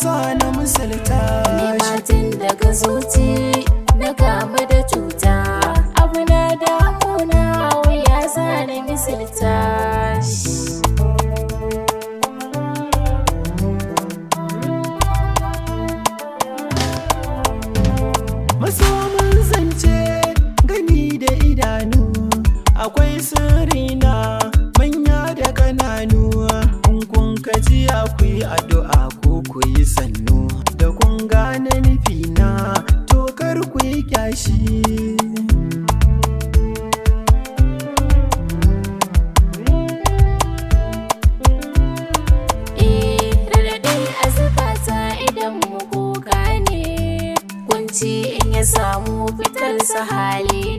za na misalta Nimatin daga zuci na kamu da cuta, abu na damuna wuya za na misalta shi. masomin zance gani da idanu, akwai sirri na manya da ƙananu. In kun gajiya ku yi addu'a ko ku yi sannu, da kun gane nufi na to kar ku yi kyashi. In ya samu fitar sa hali